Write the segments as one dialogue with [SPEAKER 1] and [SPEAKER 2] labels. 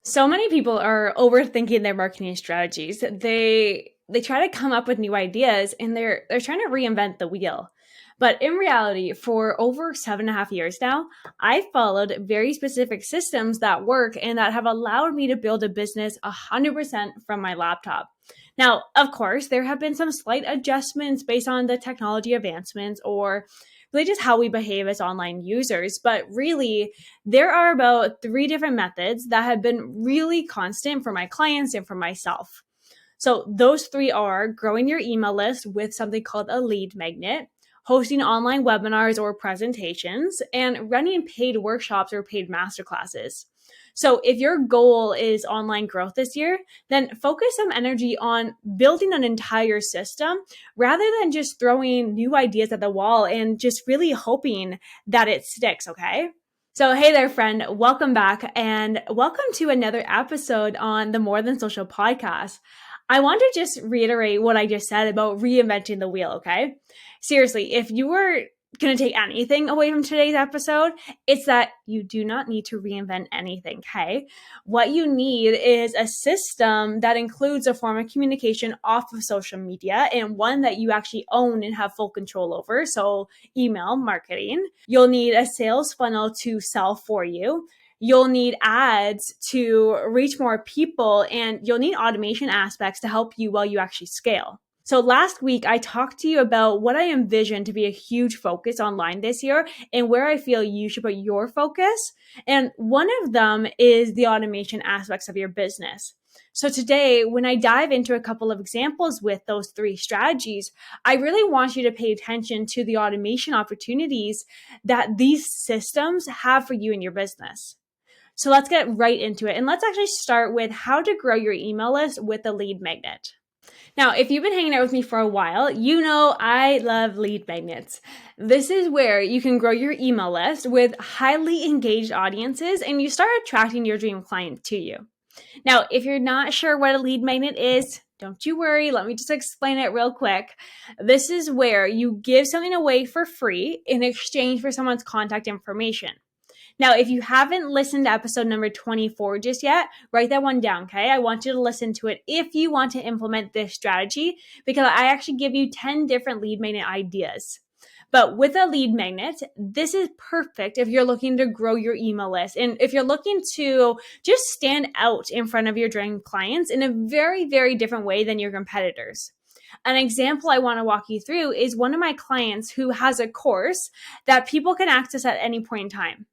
[SPEAKER 1] So many people are overthinking their marketing strategies. They try to come up with new ideas and they're trying to reinvent the wheel. But in reality, for over 7.5 years now, I've followed very specific systems that work and that have allowed me to build a business 100% from my laptop. Now, of course, there have been some slight adjustments based on the technology advancements or really just how we behave as online users. But really, there are about three different methods that have been really constant for my clients and for myself. So those three are growing your email list with something called a lead magnet, hosting online webinars or presentations, and running paid workshops or paid masterclasses. So if your goal is online growth this year, then focus some energy on building an entire system rather than just throwing new ideas at the wall and just really hoping that it sticks, okay? So, hey there, friend. Welcome back and welcome to another episode on the More Than Social podcast. I want to just reiterate what I just said about reinventing the wheel, okay? Seriously, if you were going to take anything away from today's episode, it's that you do not need to reinvent anything, okay? What you need is a system that includes a form of communication off of social media and one that you actually own and have full control over. So, email marketing. You'll need a sales funnel to sell for you. You'll need ads to reach more people, and you'll need automation aspects to help you while you actually scale. So last week, I talked to you about what I envision to be a huge focus online this year and where I feel you should put your focus. And one of them is the automation aspects of your business. So today, when I dive into a couple of examples with those three strategies, I really want you to pay attention to the automation opportunities that these systems have for you in your business. So let's get right into it. And let's actually start with how to grow your email list with a lead magnet. Now, if you've been hanging out with me for a while, you know I love lead magnets. This is where you can grow your email list with highly engaged audiences and you start attracting your dream client to you. Now, if you're not sure what a lead magnet is, don't you worry. Let me just explain it real quick. This is where you give something away for free in exchange for someone's contact information. Now, if you haven't listened to episode number 24 just yet, write that one down, okay? I want you to listen to it if you want to implement this strategy, because I actually give you 10 different lead magnet ideas. But with a lead magnet, this is perfect if you're looking to grow your email list and if you're looking to just stand out in front of your dream clients in a very, very different way than your competitors. An example I want to walk you through is one of my clients who has a course that people can access at any point in time.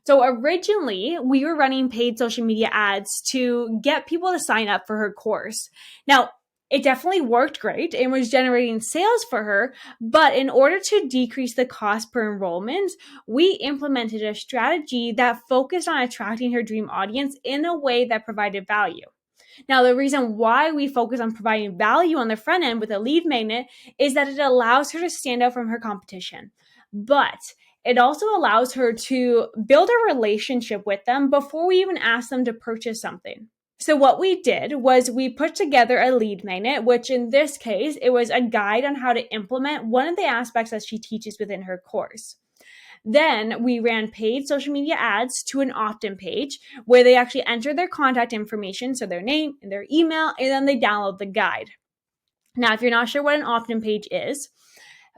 [SPEAKER 1] So originally, we were running paid social media ads to get people to sign up for her course. Now, it definitely worked great and was generating sales for her, but in order to decrease the cost per enrollment, we implemented a strategy that focused on attracting her dream audience in a way that provided value. Now, the reason why we focus on providing value on the front end with a lead magnet is that it allows her to stand out from her competition. But it also allows her to build a relationship with them before we even ask them to purchase something. So what we did was we put together a lead magnet, which in this case, it was a guide on how to implement one of the aspects that she teaches within her course. Then we ran paid social media ads to an opt-in page where they actually enter their contact information, so their name and their email, and then they download the guide. Now, if you're not sure what an opt-in page is,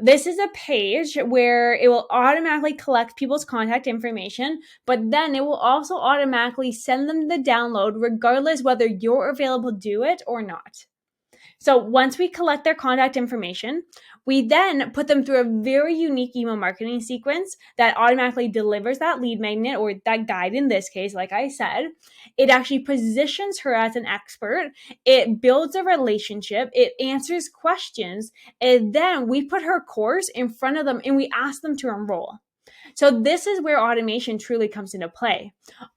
[SPEAKER 1] this is a page where it will automatically collect people's contact information, but then it will also automatically send them the download regardless whether you're available to do it or not. So once we collect their contact information, we then put them through a very unique email marketing sequence that automatically delivers that lead magnet or that guide in this case, like I said. It actually positions her as an expert. It builds a relationship. It answers questions. And then we put her course in front of them and we ask them to enroll. So this is where automation truly comes into play.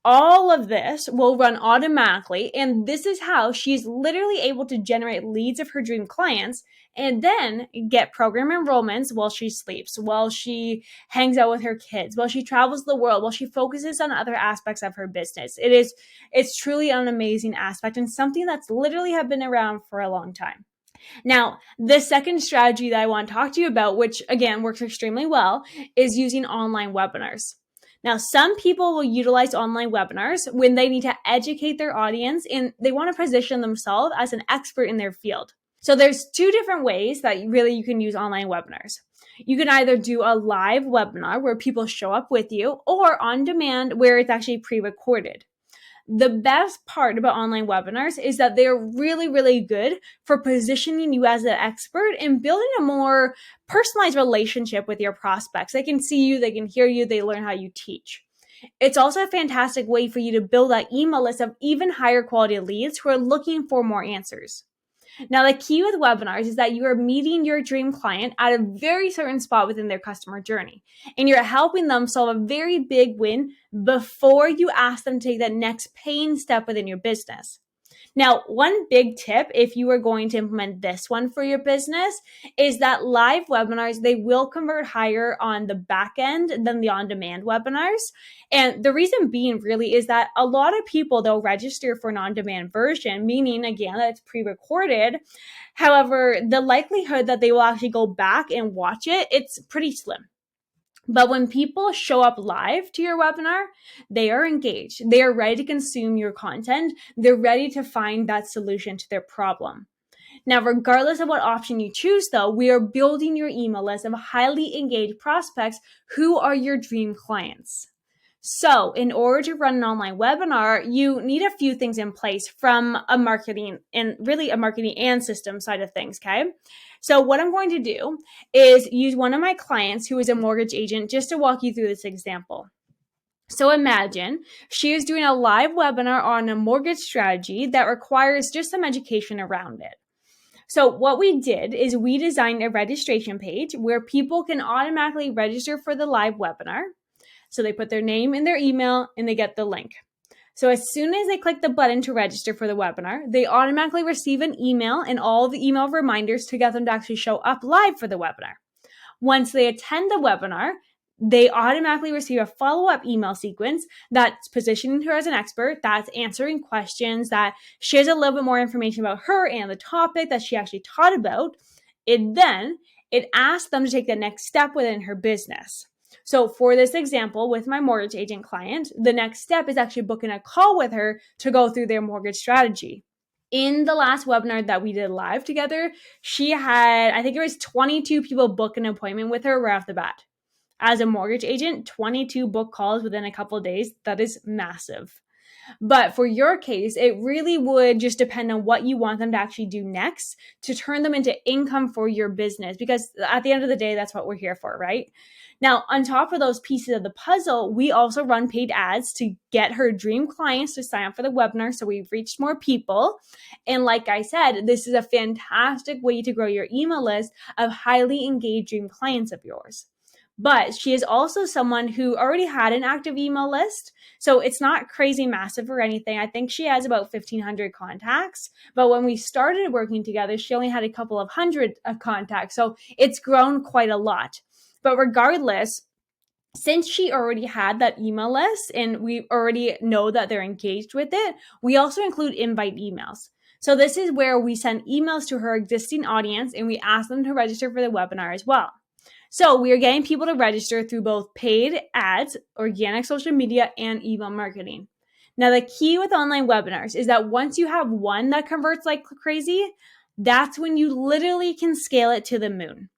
[SPEAKER 1] All of this will run automatically, and this is how she's literally able to generate leads of her dream clients and then get program enrollments while she sleeps, while she hangs out with her kids, while she travels the world, while she focuses on other aspects of her business. It's truly an amazing aspect and something that's literally have been around for a long time. Now, the second strategy that I want to talk to you about, which again works extremely well, is using online webinars. Now, some people will utilize online webinars when they need to educate their audience and they want to position themselves as an expert in their field. So there's two different ways that really you can use online webinars. You can either do a live webinar where people show up with you, or on demand where it's actually pre-recorded. The best part about online webinars is that they're really, really good for positioning you as an expert and building a more personalized relationship with your prospects. They can see you, they can hear you, they learn how you teach. It's also a fantastic way for you to build that email list of even higher quality leads who are looking for more answers. Now, the key with webinars is that you are meeting your dream client at a very certain spot within their customer journey, and you're helping them solve a very big win before you ask them to take that next paying step within your business. Now, one big tip, if you are going to implement this one for your business, is that live webinars, they will convert higher on the back end than the on-demand webinars. And the reason being really is that a lot of people, they'll register for an on-demand version, meaning, again, that it's pre-recorded. However, the likelihood that they will actually go back and watch it, it's pretty slim. But when people show up live to your webinar, they are engaged. They are ready to consume your content. They're ready to find that solution to their problem. Now, regardless of what option you choose, though, we are building your email list of highly engaged prospects who are your dream clients. So in order to run an online webinar, you need a few things in place from a marketing and system side of things, okay? So what I'm going to do is use one of my clients who is a mortgage agent just to walk you through this example. So imagine she is doing a live webinar on a mortgage strategy that requires just some education around it. So what we did is we designed a registration page where people can automatically register for the live webinar. So they put their name and their email and they get the link. So as soon as they click the button to register for the webinar, they automatically receive an email and all the email reminders to get them to actually show up live for the webinar. Once they attend the webinar, they automatically receive a follow-up email sequence that's positioning her as an expert, that's answering questions, that shares a little bit more information about her and the topic that she actually taught about. It asks them to take the next step within her business. So for this example, with my mortgage agent client, the next step is actually booking a call with her to go through their mortgage strategy. In the last webinar that we did live together, she had, I think it was 22 people book an appointment with her right off the bat. As a mortgage agent, 22 book calls within a couple of days, that is massive. But for your case, it really would just depend on what you want them to actually do next to turn them into income for your business, because at the end of the day, that's what we're here for, right? Now, on top of those pieces of the puzzle, we also run paid ads to get her dream clients to sign up for the webinar. So we've reached more people. And like I said, this is a fantastic way to grow your email list of highly engaged dream clients of yours. But she is also someone who already had an active email list. So it's not crazy massive or anything. I think she has about 1,500 contacts. But when we started working together, she only had a couple of hundred of contacts. So it's grown quite a lot. But regardless, since she already had that email list and we already know that they're engaged with it, we also include invite emails. So this is where we send emails to her existing audience and we ask them to register for the webinar as well. So we are getting people to register through both paid ads, organic social media, and email marketing. Now, the key with online webinars is that once you have one that converts like crazy, that's when you literally can scale it to the moon.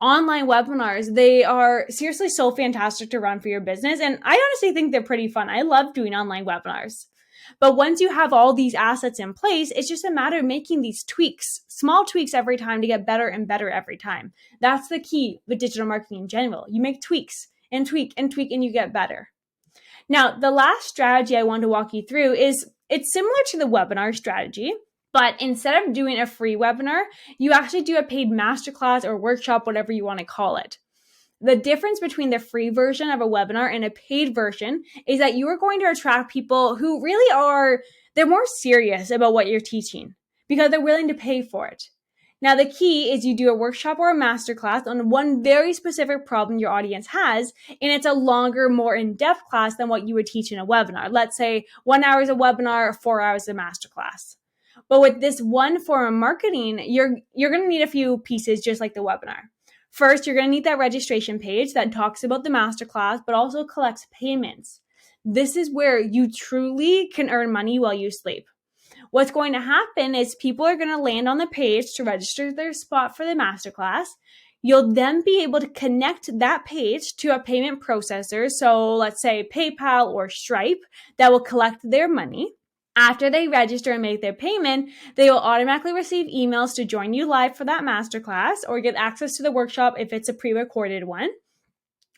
[SPEAKER 1] Online webinars, they are seriously so fantastic to run for your business. And I honestly think they're pretty fun. I love doing online webinars. But once you have all these assets in place, it's just a matter of making these tweaks, small tweaks every time to get better and better every time. That's the key with digital marketing in general. You make tweaks and tweak and tweak and you get better. Now, the last strategy I want to walk you through is it's similar to the webinar strategy, but instead of doing a free webinar, you actually do a paid masterclass or workshop, whatever you want to call it. The difference between the free version of a webinar and a paid version is that you are going to attract people who really they're more serious about what you're teaching because they're willing to pay for it. Now, the key is you do a workshop or a masterclass on one very specific problem your audience has, and it's a longer, more in-depth class than what you would teach in a webinar. Let's say 1 hour is a webinar, 4 hours is a masterclass. But with this one form of marketing, you're going to need a few pieces just like the webinar. First, you're going to need that registration page that talks about the masterclass, but also collects payments. This is where you truly can earn money while you sleep. What's going to happen is people are going to land on the page to register their spot for the masterclass. You'll then be able to connect that page to a payment processor. So let's say PayPal or Stripe that will collect their money. After they register and make their payment, they will automatically receive emails to join you live for that masterclass or get access to the workshop if it's a pre-recorded one.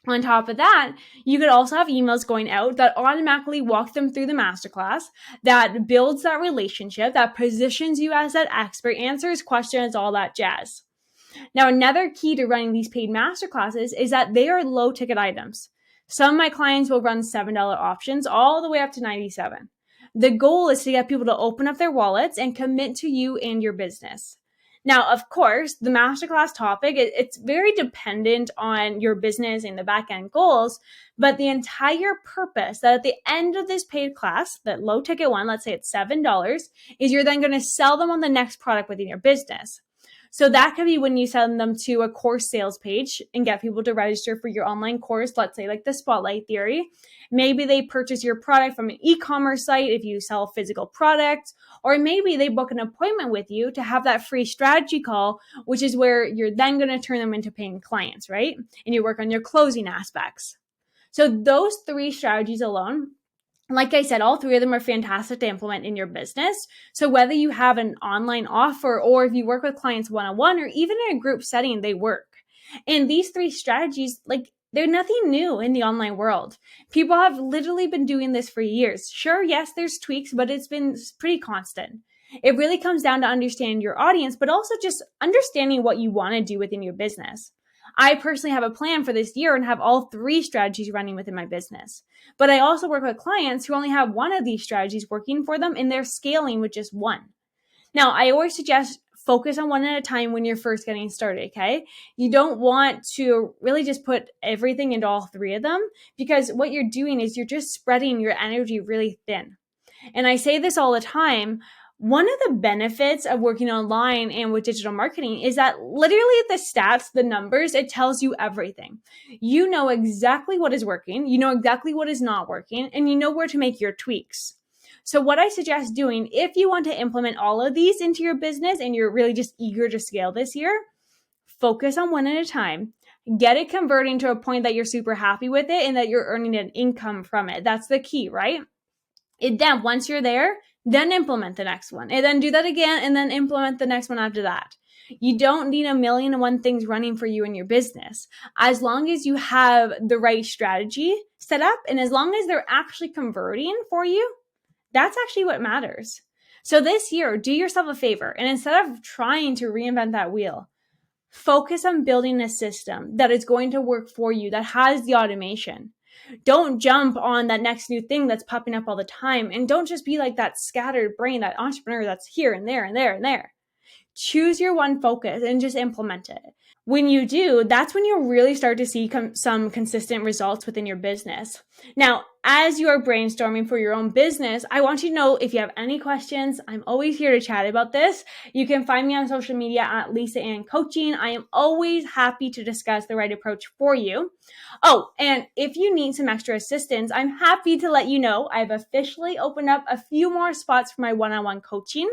[SPEAKER 1] On top of that, you could also have emails going out that automatically walk them through the masterclass, that builds that relationship, that positions you as that expert, answers questions, all that jazz. Now, another key to running these paid masterclasses is that they are low ticket items. Some of my clients will run $7 options all the way up to $97. The goal is to get people to open up their wallets and commit to you and your business. Now, of course, the masterclass topic, it's very dependent on your business and the back-end goals, but the entire purpose that at the end of this paid class, that low ticket one, let's say it's $7, is you're then going to sell them on the next product within your business. So that could be when you send them to a course sales page and get people to register for your online course, let's say like the Spotlight Theory. Maybe they purchase your product from an e-commerce site if you sell physical products, or maybe they book an appointment with you to have that free strategy call, which is where you're then going to turn them into paying clients, right? And you work on your closing aspects. So those 3 strategies alone, like I said, all 3 of them are fantastic to implement in your business. So whether you have an online offer or if you work with clients one-on-one or even in a group setting, they work. And these 3 strategies, they're nothing new in the online world. People have literally been doing this for years. Sure, yes, there's tweaks, but it's been pretty constant. It really comes down to understanding your audience, but also just understanding what you want to do within your business. I personally have a plan for this year and have all 3 strategies running within my business. But I also work with clients who only have one of these strategies working for them and they're scaling with just one. Now, I always suggest focus on one at a time when you're first getting started, okay? You don't want to really just put everything into all 3 of them because what you're doing is you're just spreading your energy really thin. And I say this all the time. One of the benefits of working online and with digital marketing is that literally the stats, the numbers, it tells you everything. You know exactly what is working, you know exactly what is not working, and you know where to make your tweaks. So what I suggest doing, if you want to implement all of these into your business and you're really just eager to scale this year, focus on one at a time. Get it converting to a point that you're super happy with it and that you're earning an income from it. That's the key, right? Then once you're there, then implement the next one. And then do that again and then implement the next one after that. You don't need 1,000,001 things running for you in your business. As long as you have the right strategy set up and as long as they're actually converting for you, that's actually what matters. So this year, do yourself a favor and instead of trying to reinvent that wheel, focus on building a system that is going to work for you, that has the automation. Don't jump on that next new thing that's popping up all the time. And don't just be like that scattered brain, that entrepreneur that's here and there and there and there. Choose your one focus and just implement it. When you do, that's when you'll really start to see some consistent results within your business. Now, as you are brainstorming for your own business, I want you to know if you have any questions, I'm always here to chat about this. You can find me on social media at Lisa Ann Coaching. I am always happy to discuss the right approach for you. Oh, and if you need some extra assistance, I'm happy to let you know I've officially opened up a few more spots for my one-on-one coaching.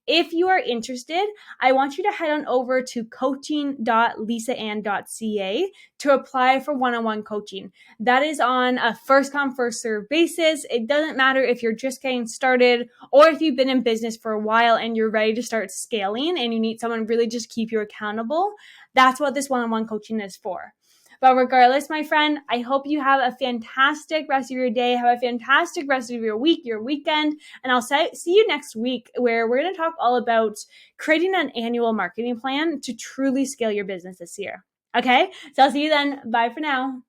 [SPEAKER 1] If you are interested, I want you to head on over to coaching.lisaann.ca to apply for one-on-one coaching. That is on a first come, first serve basis. It doesn't matter if you're just getting started or if you've been in business for a while and you're ready to start scaling and you need someone really just keep you accountable. That's what this one-on-one coaching is for. But regardless, my friend, I hope you have a fantastic rest of your day. Have a fantastic rest of your week, your weekend. And I'll see you next week where we're going to talk all about creating an annual marketing plan to truly scale your business this year. Okay, so I'll see you then. Bye for now.